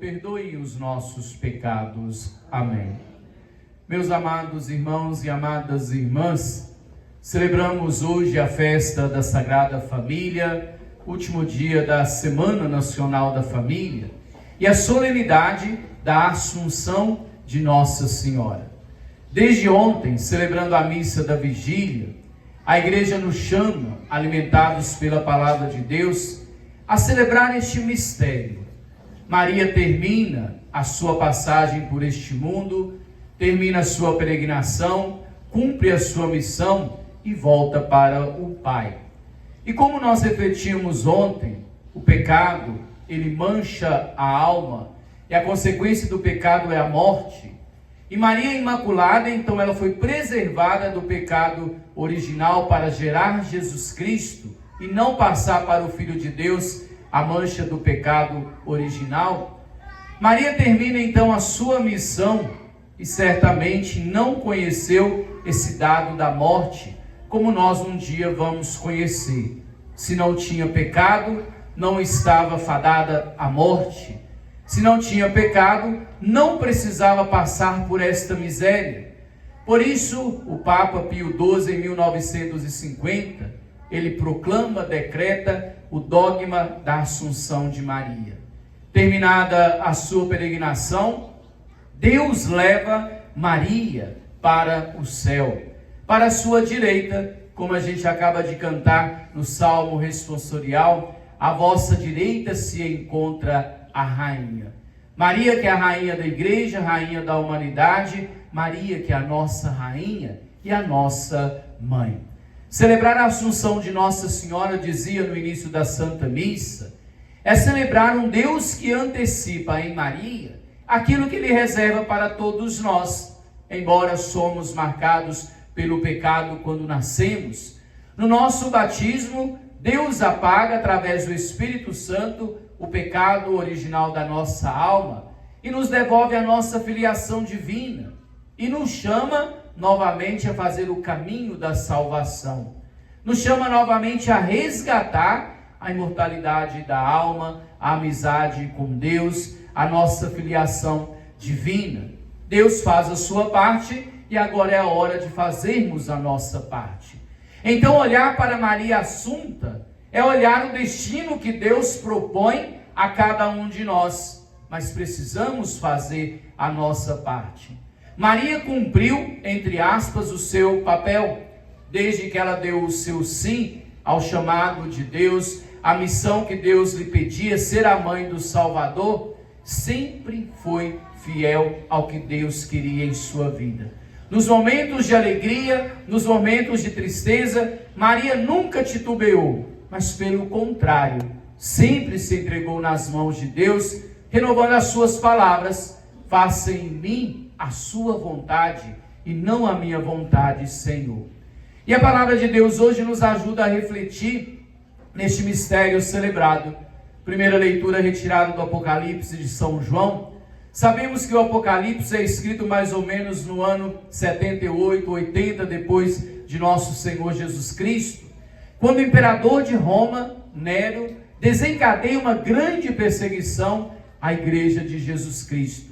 perdoe os nossos pecados. Amém. Meus amados irmãos e amadas irmãs, celebramos hoje a festa da Sagrada Família, último dia da Semana Nacional da Família, e a solenidade da Assunção de Nossa Senhora. Desde ontem, celebrando a missa da vigília, a Igreja nos chama, alimentados pela Palavra de Deus, a celebrar este mistério. Maria termina a sua passagem por este mundo, termina a sua peregrinação, cumpre a sua missão e volta para o Pai. E como nós refletimos ontem, o pecado, ele mancha a alma, e a consequência do pecado é a morte. E Maria Imaculada, então, ela foi preservada do pecado original para gerar Jesus Cristo e não passar para o Filho de Deus a mancha do pecado original. Maria termina, então, a sua missão e certamente não conheceu esse dado da morte, como nós um dia vamos conhecer. Se não tinha pecado, não estava fadada à morte. Se não tinha pecado, não precisava passar por esta miséria. Por isso, o Papa Pio XII, em 1950, ele proclama, decreta o dogma da Assunção de Maria. Terminada a sua peregrinação, Deus leva Maria para o céu, para a sua direita, como a gente acaba de cantar no Salmo responsorial, à vossa direita se encontra a rainha. Maria, que é a rainha da igreja, rainha da humanidade, Maria, que é a nossa rainha e a nossa mãe. Celebrar a Assunção de Nossa Senhora, dizia no início da Santa Missa, é celebrar um Deus que antecipa em Maria aquilo que Ele reserva para todos nós, embora somos marcados pelo pecado quando nascemos. No nosso batismo, Deus apaga através do Espírito Santo o pecado original da nossa alma e nos devolve a nossa filiação divina e nos chama novamente a fazer o caminho da salvação. Nos chama novamente a resgatar a imortalidade da alma, a amizade com Deus, a nossa filiação divina. Deus faz a sua parte e agora é a hora de fazermos a nossa parte. Então, olhar para Maria Assunta é olhar o destino que Deus propõe a cada um de nós, mas precisamos fazer a nossa parte. Maria cumpriu, entre aspas, o seu papel, desde que ela deu o seu sim ao chamado de Deus, a missão que Deus lhe pedia, ser a mãe do Salvador, sempre foi fiel ao que Deus queria em sua vida. Nos momentos de alegria, nos momentos de tristeza, Maria nunca titubeou, mas pelo contrário, sempre se entregou nas mãos de Deus, renovando as suas palavras: faça em mim a sua vontade e não a minha vontade, Senhor. E a palavra de Deus hoje nos ajuda a refletir neste mistério celebrado. Primeira leitura retirada do Apocalipse de São João. Sabemos que o Apocalipse é escrito mais ou menos no ano 78, 80 depois de nosso Senhor Jesus Cristo, quando o imperador de Roma, Nero, desencadeia uma grande perseguição à igreja de Jesus Cristo.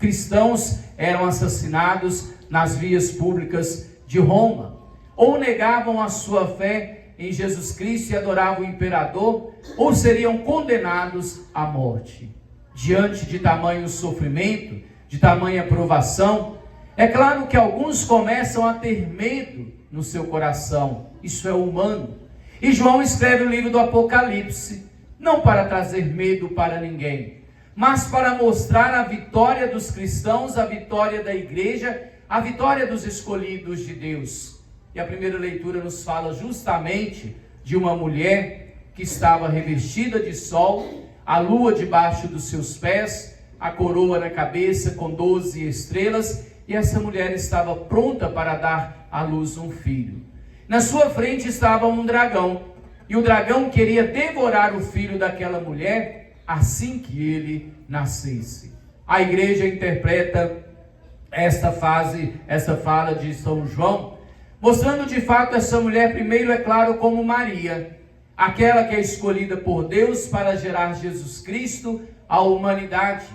Cristãos eram assassinados nas vias públicas de Roma, ou negavam a sua fé em Jesus Cristo e adoravam o imperador, ou seriam condenados à morte. Diante de tamanho sofrimento, de tamanha provação, é claro que alguns começam a ter medo no seu coração. Isso é humano. E João escreve o livro do Apocalipse, não para trazer medo para ninguém, mas para mostrar a vitória dos cristãos, a vitória da igreja, a vitória dos escolhidos de Deus. E a primeira leitura nos fala justamente de uma mulher que estava revestida de sol, a lua debaixo dos seus pés, a coroa na cabeça com 12 estrelas, e essa mulher estava pronta para dar à luz um filho. Na sua frente estava um dragão, e o dragão queria devorar o filho daquela mulher assim que ele nascesse. A igreja interpreta esta fala de São João, mostrando de fato essa mulher, primeiro, é claro, como Maria, aquela que é escolhida por Deus para gerar Jesus Cristo à humanidade.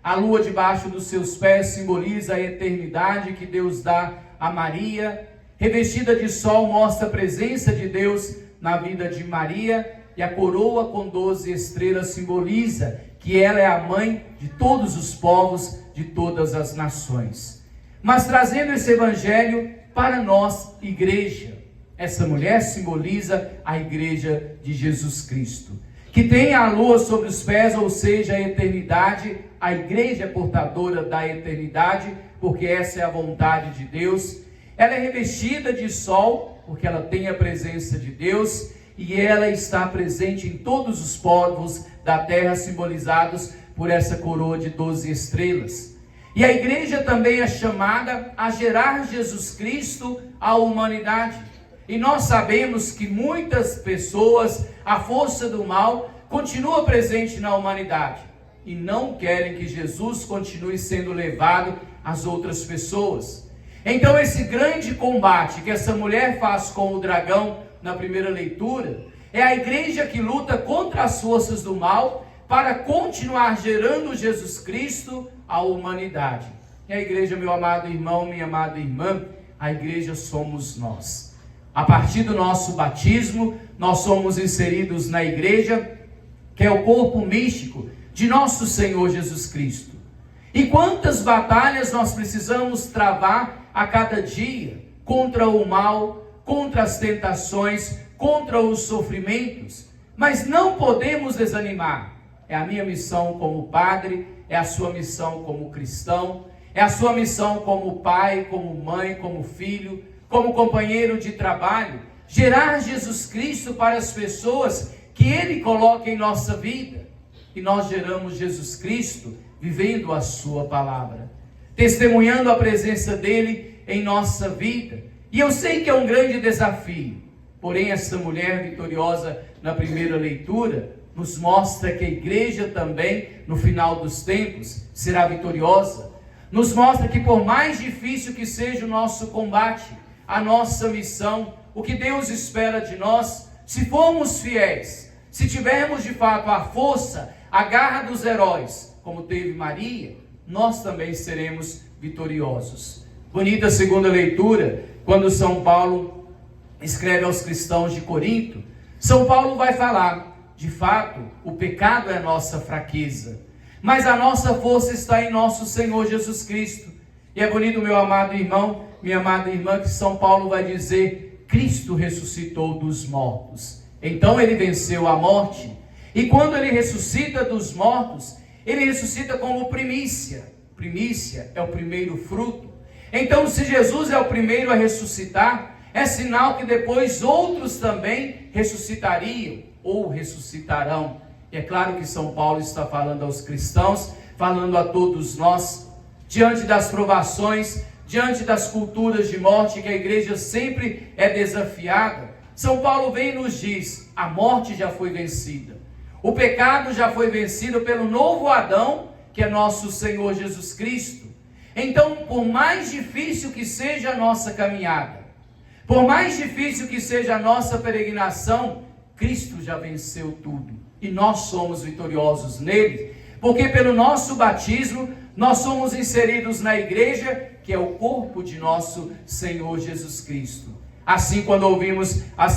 A lua debaixo dos seus pés simboliza a eternidade que Deus dá a Maria. Revestida de sol mostra a presença de Deus na vida de Maria. E a coroa com 12 estrelas simboliza que ela é a mãe de todos os povos, de todas as nações. Mas trazendo esse evangelho para nós, igreja, essa mulher simboliza a igreja de Jesus Cristo, que tem a lua sobre os pés, ou seja, a eternidade. A igreja é portadora da eternidade, porque essa é a vontade de Deus. Ela é revestida de sol, porque ela tem a presença de Deus, e ela está presente em todos os povos da terra, simbolizados por essa coroa de 12 estrelas. E a igreja também é chamada a gerar Jesus Cristo à humanidade. E nós sabemos que muitas pessoas, a força do mal, continua presente na humanidade e não querem que Jesus continue sendo levado às outras pessoas. Então esse grande combate que essa mulher faz com o dragão na primeira leitura, é a igreja que luta contra as forças do mal para continuar gerando Jesus Cristo à humanidade. E a igreja, meu amado irmão, minha amada irmã, a igreja somos nós. A partir do nosso batismo, nós somos inseridos na igreja, que é o corpo místico de nosso Senhor Jesus Cristo. E quantas batalhas nós precisamos travar a cada dia contra o mal, contra as tentações, contra os sofrimentos, mas não podemos desanimar. É a minha missão como padre, é a sua missão como cristão, é a sua missão como pai, como mãe, como filho, como companheiro de trabalho, gerar Jesus Cristo para as pessoas que Ele coloca em nossa vida. E nós geramos Jesus Cristo vivendo a sua palavra, testemunhando a presença dEle em nossa vida. E eu sei que é um grande desafio, porém essa mulher vitoriosa na primeira leitura nos mostra que a igreja também, no final dos tempos, será vitoriosa. Nos mostra que por mais difícil que seja o nosso combate, a nossa missão, o que Deus espera de nós, se formos fiéis, se tivermos de fato a força, a garra dos heróis, como teve Maria, nós também seremos vitoriosos. Bonita a segunda leitura, quando São Paulo escreve aos cristãos de Corinto, São Paulo vai falar, de fato, o pecado é a nossa fraqueza, mas a nossa força está em nosso Senhor Jesus Cristo. E é bonito, meu amado irmão, minha amada irmã, que São Paulo vai dizer, Cristo ressuscitou dos mortos. Então ele venceu a morte. E quando ele ressuscita dos mortos, ele ressuscita como primícia. Primícia é o primeiro fruto. Então, se Jesus é o primeiro a ressuscitar, é sinal que depois outros também ressuscitariam ou ressuscitarão. E é claro que São Paulo está falando aos cristãos, falando a todos nós, diante das provações, diante das culturas de morte que a igreja sempre é desafiada. São Paulo vem e nos diz, a morte já foi vencida. O pecado já foi vencido pelo novo Adão, que é nosso Senhor Jesus Cristo. Então, por mais difícil que seja a nossa caminhada, por mais difícil que seja a nossa peregrinação, Cristo já venceu tudo. E nós somos vitoriosos nele, porque pelo nosso batismo, nós somos inseridos na igreja, que é o corpo de nosso Senhor Jesus Cristo. Assim, quando ouvimos a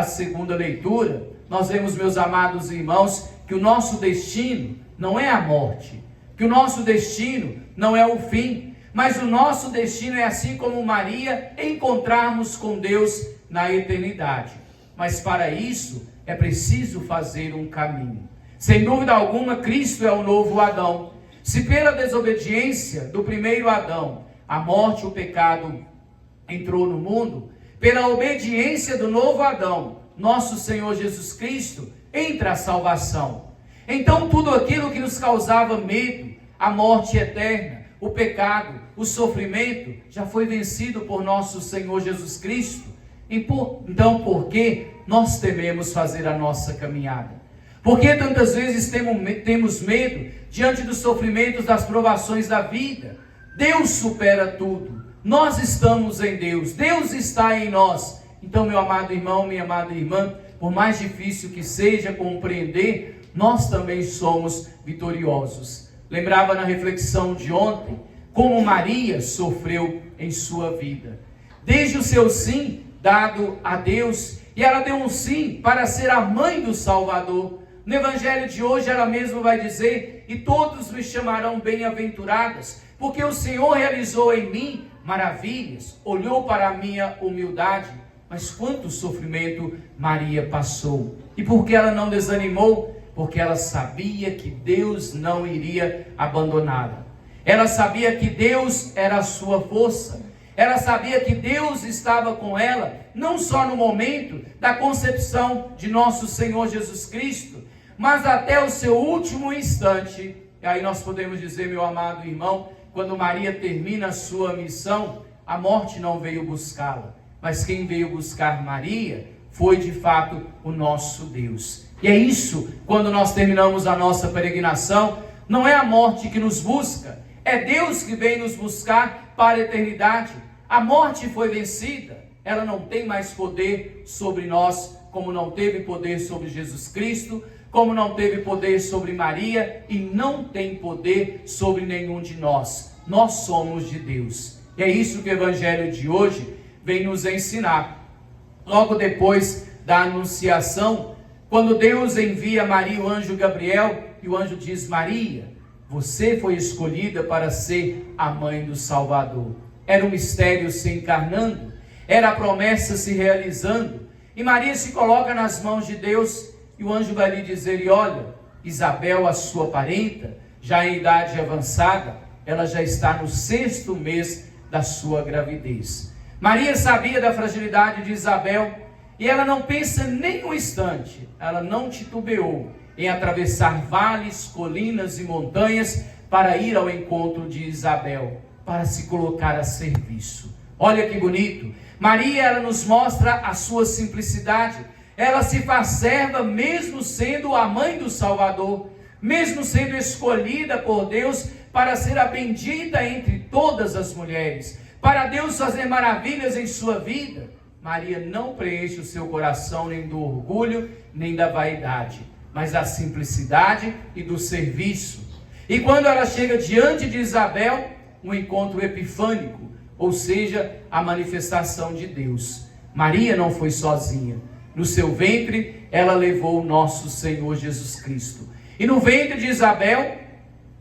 segunda leitura, nós vemos, meus amados irmãos, que o nosso destino não é a morte, que o nosso destino não é o fim, mas o nosso destino é, assim como Maria, encontrarmos com Deus na eternidade. Mas para isso é preciso fazer um caminho. Sem dúvida alguma, Cristo é o novo Adão. Se pela desobediência do primeiro Adão, a morte, o pecado entrou no mundo, pela obediência do novo Adão, nosso Senhor Jesus Cristo, entra a salvação. Então tudo aquilo que nos causava medo, a morte eterna, o pecado, o sofrimento, já foi vencido por nosso Senhor Jesus Cristo. Então por que nós tememos fazer a nossa caminhada? Por que tantas vezes temos medo diante dos sofrimentos, das provações da vida? Deus supera tudo. Nós estamos em Deus. Deus está em nós. Então, meu amado irmão, minha amada irmã, por mais difícil que seja compreender, nós também somos vitoriosos. Lembrava na reflexão de ontem como Maria sofreu em sua vida. Desde o seu sim dado a Deus, e ela deu um sim para ser a mãe do Salvador. No Evangelho de hoje ela mesma vai dizer: e todos me chamarão bem-aventuradas, porque o Senhor realizou em mim maravilhas, olhou para a minha humildade. Mas quanto sofrimento Maria passou. E por que ela não desanimou? Porque ela sabia que Deus não iria abandoná-la. Ela sabia que Deus era a sua força. Ela sabia que Deus estava com ela, não só no momento da concepção de nosso Senhor Jesus Cristo, mas até o seu último instante. E aí nós podemos dizer, meu amado irmão, quando Maria termina a sua missão, a morte não veio buscá-la, mas quem veio buscar Maria foi de fato o nosso Deus. E é isso, quando nós terminamos a nossa peregrinação, não é a morte que nos busca, é Deus que vem nos buscar para a eternidade. A morte foi vencida, ela não tem mais poder sobre nós, como não teve poder sobre Jesus Cristo, como não teve poder sobre Maria, e não tem poder sobre nenhum de nós. Nós somos de Deus. E é isso que o Evangelho de hoje vem nos ensinar. Logo depois da anunciação, quando Deus envia a Maria o anjo Gabriel, e o anjo diz: Maria, você foi escolhida para ser a mãe do Salvador. Era um mistério se encarnando, era a promessa se realizando, e Maria se coloca nas mãos de Deus, e o anjo vai lhe dizer: e olha, Isabel, a sua parenta, já em idade avançada, ela já está no 6º mês da sua gravidez. Maria sabia da fragilidade de Isabel, e ela não pensa nem um instante, ela não titubeou em atravessar vales, colinas e montanhas para ir ao encontro de Isabel, para se colocar a serviço. Olha que bonito. Maria, ela nos mostra a sua simplicidade. Ela se faz serva mesmo sendo a mãe do Salvador, mesmo sendo escolhida por Deus para ser a bendita entre todas as mulheres, para Deus fazer maravilhas em sua vida. Maria não preenche o seu coração nem do orgulho, nem da vaidade, mas da simplicidade e do serviço. E quando ela chega diante de Isabel, um encontro epifânico, ou seja, a manifestação de Deus. Maria não foi sozinha. No seu ventre, ela levou o nosso Senhor Jesus Cristo. E no ventre de Isabel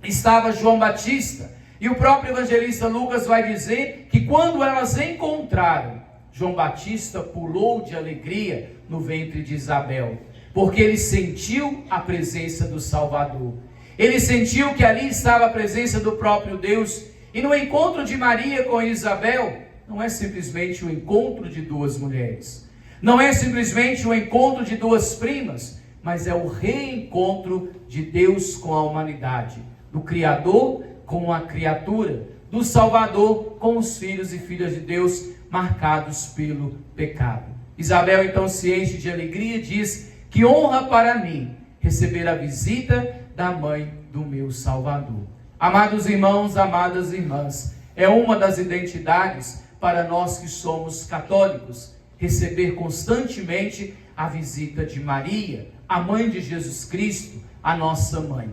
estava João Batista. E o próprio evangelista Lucas vai dizer que quando elas encontraram, João Batista pulou de alegria no ventre de Isabel, porque ele sentiu a presença do Salvador. Ele sentiu que ali estava a presença do próprio Deus. E no encontro de Maria com Isabel, não é simplesmente o encontro de duas mulheres, não é simplesmente o encontro de duas primas, mas é o reencontro de Deus com a humanidade, do Criador com a criatura, do Salvador com os filhos e filhas de Deus marcados pelo pecado. Isabel então se enche de alegria e diz: que honra para mim receber a visita da mãe do meu Salvador. Amados irmãos, amadas irmãs, é uma das identidades para nós que somos católicos, receber constantemente a visita de Maria, a mãe de Jesus Cristo, a nossa mãe.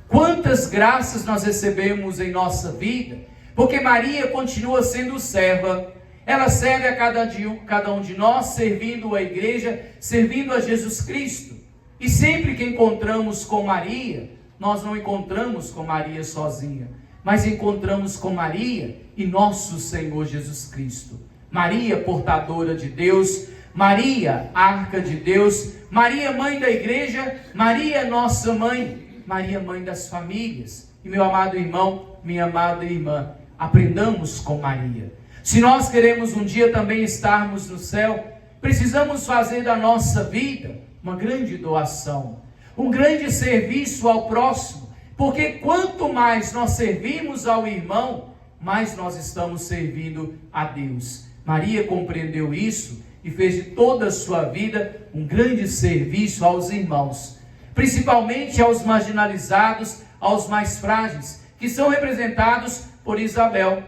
Quantas graças nós recebemos em nossa vida, porque Maria continua sendo serva. Ela serve a cada um de nós, servindo a igreja, servindo a Jesus Cristo. E sempre que encontramos com Maria, nós não encontramos com Maria sozinha, mas encontramos com Maria e nosso Senhor Jesus Cristo. Maria, portadora de Deus, Maria, arca de Deus, Maria, mãe da igreja, Maria, nossa mãe, Maria, mãe das famílias. E meu amado irmão, minha amada irmã, aprendamos com Maria. Se nós queremos um dia também estarmos no céu, precisamos fazer da nossa vida uma grande doação, um grande serviço ao próximo, porque quanto mais nós servimos ao irmão, mais nós estamos servindo a Deus. Maria compreendeu isso e fez de toda a sua vida um grande serviço aos irmãos, principalmente aos marginalizados, aos mais frágeis, que são representados por Isabel.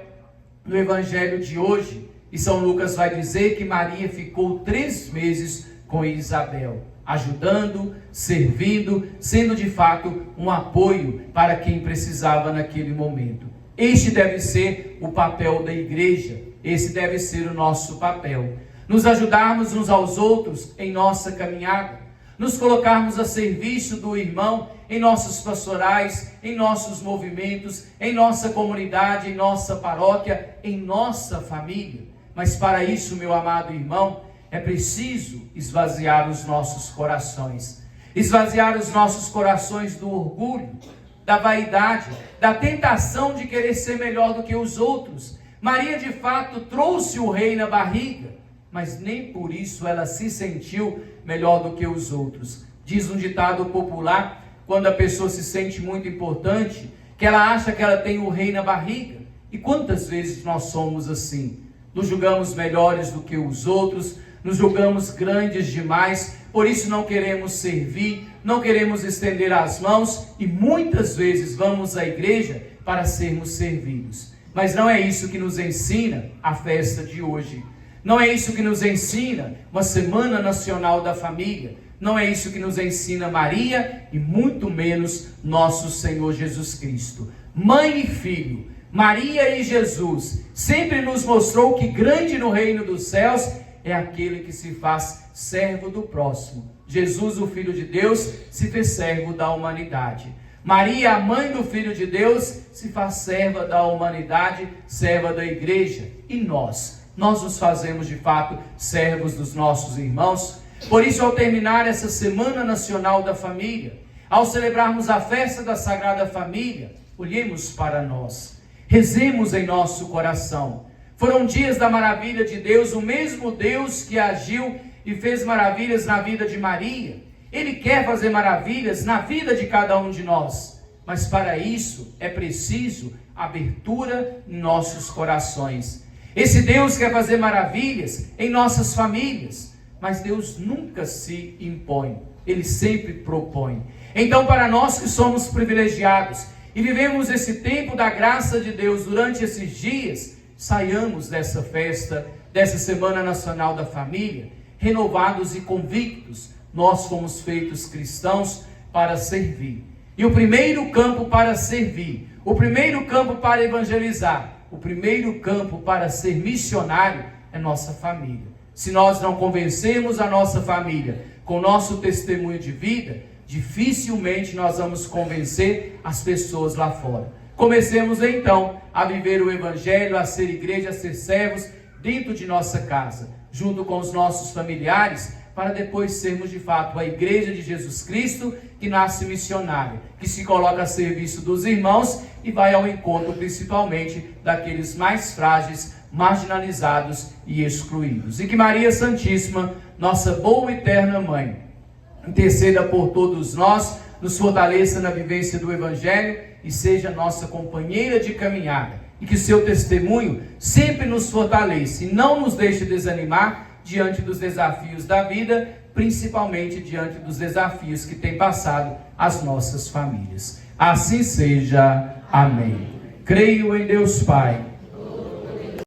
No evangelho de hoje, e São Lucas vai dizer que Maria ficou 3 meses com Isabel. ajudando, servindo, sendo de fato um apoio para quem precisava naquele momento. Este deve ser o papel da igreja, esse deve ser o nosso papel. Nos ajudarmos uns aos outros em nossa caminhada, nos colocarmos a serviço do irmão em nossos pastorais, em nossos movimentos, em nossa comunidade, em nossa paróquia, em nossa família. Mas para isso, meu amado irmão, é preciso esvaziar os nossos corações. Esvaziar os nossos corações do orgulho, da vaidade, da tentação de querer ser melhor do que os outros. Maria, de fato, trouxe o rei na barriga, mas nem por isso ela se sentiu melhor do que os outros. Diz um ditado popular, quando a pessoa se sente muito importante, que ela acha que ela tem o rei na barriga. E quantas vezes nós somos assim? Nos julgamos melhores do que os outros, nos julgamos grandes demais, por isso não queremos servir, não queremos estender as mãos e muitas vezes vamos à igreja para sermos servidos. Mas não é isso que nos ensina a festa de hoje. Não é isso que nos ensina uma Semana Nacional da Família. Não é isso que nos ensina Maria e muito menos nosso Senhor Jesus Cristo. Mãe e filho, Maria e Jesus sempre nos mostrou que grande no reino dos céus é aquele que se faz servo do próximo. Jesus, o Filho de Deus, se fez servo da humanidade. Maria, a mãe do Filho de Deus, se faz serva da humanidade, serva da igreja. E nós nos fazemos de fato servos dos nossos irmãos. Por isso, ao terminar essa Semana Nacional da Família, ao celebrarmos a festa da Sagrada Família, olhemos para nós, rezemos em nosso coração. Foram dias da maravilha de Deus, o mesmo Deus que agiu e fez maravilhas na vida de Maria. Ele quer fazer maravilhas na vida de cada um de nós, mas para isso é preciso abertura em nossos corações. Esse Deus quer fazer maravilhas em nossas famílias, mas Deus nunca se impõe, Ele sempre propõe. Então, para nós que somos privilegiados e vivemos esse tempo da graça de Deus durante esses dias, saiamos dessa festa, dessa Semana Nacional da Família, renovados e convictos. Nós fomos feitos cristãos para servir. E o primeiro campo para servir, o primeiro campo para evangelizar, o primeiro campo para ser missionário é nossa família. Se nós não convencemos a nossa família com o nosso testemunho de vida, dificilmente nós vamos convencer as pessoas lá fora. Comecemos então a viver o Evangelho, a ser igreja, a ser servos dentro de nossa casa, junto com os nossos familiares, para depois sermos de fato a igreja de Jesus Cristo, que nasce missionária, que se coloca a serviço dos irmãos e vai ao encontro principalmente daqueles mais frágeis, marginalizados e excluídos. E que Maria Santíssima, nossa boa e eterna Mãe, interceda por todos nós, nos fortaleça na vivência do Evangelho e seja nossa companheira de caminhada. E que seu testemunho sempre nos fortaleça e não nos deixe desanimar diante dos desafios da vida, principalmente diante dos desafios que tem passado as nossas famílias. Assim seja. Amém. Creio em Deus Pai,